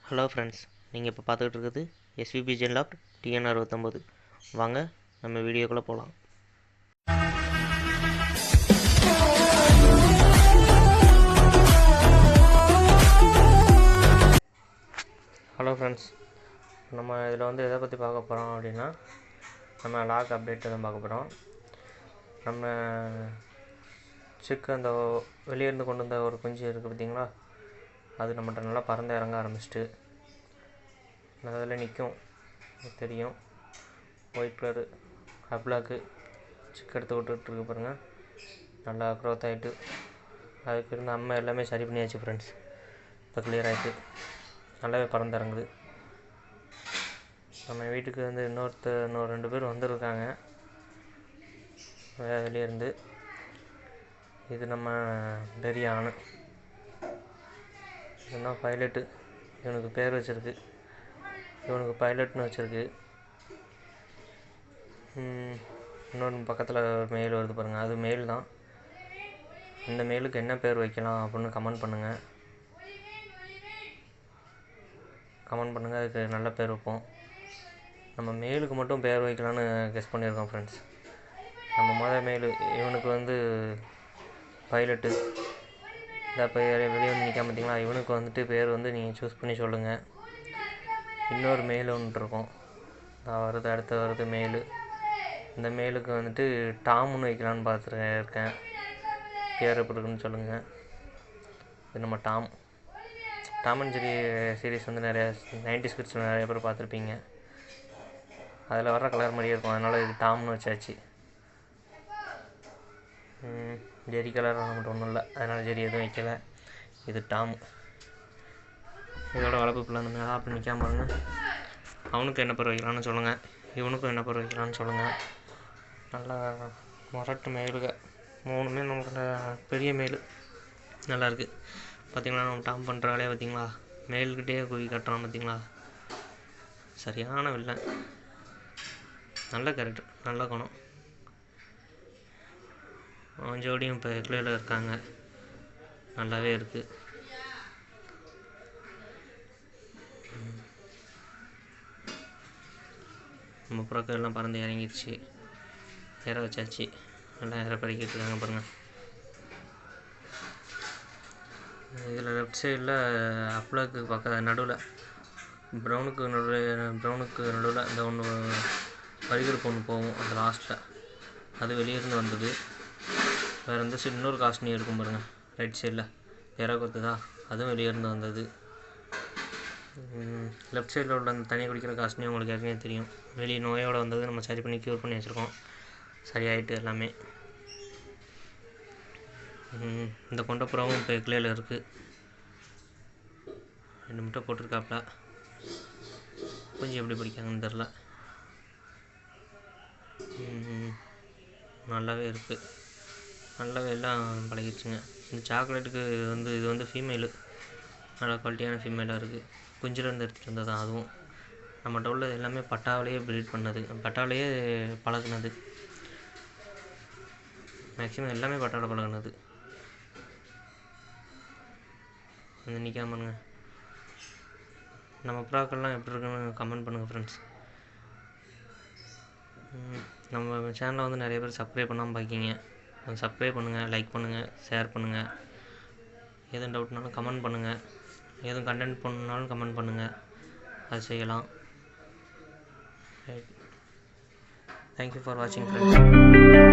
Hello friends, நீங்கள் இப்போ பார்த்துக்கிட்டு இருக்குது எஸ்விபி ஜென்லாப் டிஎன்ஆர் 69. வாங்க நம்ம வீடியோக்குள்ளே போகலாம். ஹலோ ஃப்ரெண்ட்ஸ், நம்ம இதில் வந்து எதை பற்றி பார்க்க போகிறோம் அப்படின்னா, நம்ம லாக் அப்டேட் தான் பார்க்க போகிறோம். நம்ம சிக்கு அந்த வெளியேருந்து கொண்டு வந்த ஒரு குஞ்சு இருக்குது பார்த்தீங்களா, அது நம்மகிட்ட நல்லா பறந்து இறங்க ஆரம்பிச்சிட்டு அதில் நிற்கும் தெரியும். ஒயிட் கலரு அப்ளாக்கு சிக்கு எடுத்து விட்டுருக்கு பாருங்கள், நல்லா க்ரோத் ஆகிட்டு அதுக்கு இருந்த அம்மை எல்லாமே சரி பண்ணியாச்சு ஃப்ரெண்ட்ஸ். இப்போ கிளியர் ஆகிட்டு நல்லாவே பறந்து இறங்குது. நம்ம வீட்டுக்கு வந்து இன்னொரு 2 பேர் வந்திருக்காங்க வெளியேருந்து. இது நம்ம டெரியானு, என்ன பைலட்டு, இவனுக்கு பேர் வச்சுருக்கு, இவனுக்கு பைலட்னு வச்சுருக்கு. இன்னொன்று பக்கத்தில் மெயில் வருது பாருங்கள், அது மெயில் தான். இந்த மெயிலுக்கு என்ன பேர் வைக்கலாம் அப்படின்னு கமெண்ட் பண்ணுங்கள். அதுக்கு நல்ல பேர் வைப்போம். நம்ம மெயிலுக்கு மட்டும் பேர் வைக்கலான்னு கெஸ் பண்ணியிருக்கோம் ஃப்ரெண்ட்ஸ். நம்ம மெயில் இவனுக்கு வந்து பைலட்டு, இந்த இப்போ வெளியே வந்து நிற்காம பார்த்தீங்களா, இவனுக்கு வந்துட்டு பேர் வந்து நீங்கள் சூஸ் பண்ணி சொல்லுங்கள். இன்னொரு மெயில் ஒன்று இருக்கும், அடுத்து வருது மெயிலு. இந்த மெயிலுக்கு வந்துட்டு டாம்னு வைக்கலான்னு பார்த்துருக்கேன். பேர் எப்படி இருக்குன்னு சொல்லுங்கள். இது நம்ம டாம் அண்ட் ஜெரி சீரீஸ் வந்து நிறையா 90s கிட்ஸ் நிறைய பேர் பார்த்துருப்பீங்க. அதில் வர்ற கலர் மாதிரியே இருக்கும், அதனால் இது டாம்னு வச்சாச்சு. ஜெரி கலர் நம்மகிட்ட ஒன்றும் இல்லை, அதனால் ஜெரி எதுவும் வைக்கலை. இது டாம். இதோட வளர்ப்பு பிள்ளை மேலே அப்படி நிற்காம பாருங்க. அவனுக்கு என்ன பேர் வைக்கலான்னு சொல்லுங்கள், இவனுக்கும் என்ன பேர் வைக்கலான்னு சொல்லுங்கள். நல்லா முரட்டு மெயிலுங்க, 3மே நமக்கு பெரிய மெயில் நல்லாயிருக்கு. பார்த்திங்களா, நம்ம டாம் பண்ணுற வேலையை பார்த்திங்களா, மெயில்கிட்டே குவி கட்டுறான் பார்த்திங்களா. சரியான வில்லன், நல்ல கேரக்டர், நல்ல குணம். அவன் ஜோடியும் இப்போ கிளியில் இருக்காங்க, நல்லாவே இருக்குது. நம்ம புறக்க எல்லாம் பறந்து இறங்கிடுச்சு, இற வச்சாச்சு, நல்லா இற பறிக்கிட்டு இருக்காங்க பாருங்கள். இதில் லெஃப்ட் சைடில் அப்ளாக்கு நடுவில் ப்ரௌனுக்கு நடுவில் இந்த ஒன்று வரிகருக்கு ஒன்று போகும், அந்த லாஸ்ட்டில் அது வெளியேருந்து வந்தது. வேறு எந்த சைடு இன்னொரு காஸ்ட்னி இருக்கும் பாருங்கள், ரைட் சைடில் இற கொத்துதா, அதுவும் வெளியேருந்து வந்தது. லெஃப்ட் சைடில் உள்ள அந்த தனியாக குடிக்கிற காஸ்ட்னி உங்களுக்கு ஏற்கனவே தெரியும், வெளியே நோயோடு வந்தது. நம்ம சரி பண்ணி க்யூர் பண்ணி வச்சுருக்கோம், சரியாயிட்டு எல்லாமே. இந்த கொண்டப்புறாவும் இப்போ கிளையில் இருக்குது, 2 முட்டை போட்டிருக்காப்புல. கொஞ்சம் எப்படி பிடிக்காங்கன்னு தெரில, நல்லாவே இருக்குது, நல்லாவே எல்லாம் பழகிடுச்சுங்க. இந்த சாக்லேட்டுக்கு வந்து இது வந்து ஃபீமேலு, நல்லா குவாலிட்டியான ஃபீமேலாக இருக்குது. குஞ்சிலேருந்து எடுத்துகிட்டு வந்தது தான். அதுவும் நம்மகிட்ட உள்ளது எல்லாமே பட்டாவிலேயே ப்ரீட் பண்ணது, பட்டாவிலேயே பழகுனது. மேக்ஸிமம் எல்லாமே பட்டாவில் பழகுனது. அந்த நிற்காமங்க. நம்ம ப்ராக்கெல்லாம் எப்படி இருக்குன்னு கமெண்ட் பண்ணுங்கள் ஃப்ரெண்ட்ஸ். நம்ம சேனலை வந்து நிறைய பேர் சப்ஸ்கிரைப் பண்ணாமல் பார்க்கிங்க, சப்ஸ்கிரைப் பண்ணுங்கள், லைக் பண்ணுங்கள், ஷேர் பண்ணுங்கள். எதுவும் டவுட்னாலும் கமெண்ட் பண்ணுங்கள், எதுவும் கண்டென்ட் பண்ணாலும் கமெண்ட் பண்ணுங்கள், அது செய்யலாம். தேங்க்யூ ஃபார் வாட்சிங் ஃப்ரெண்ட்ஸ்.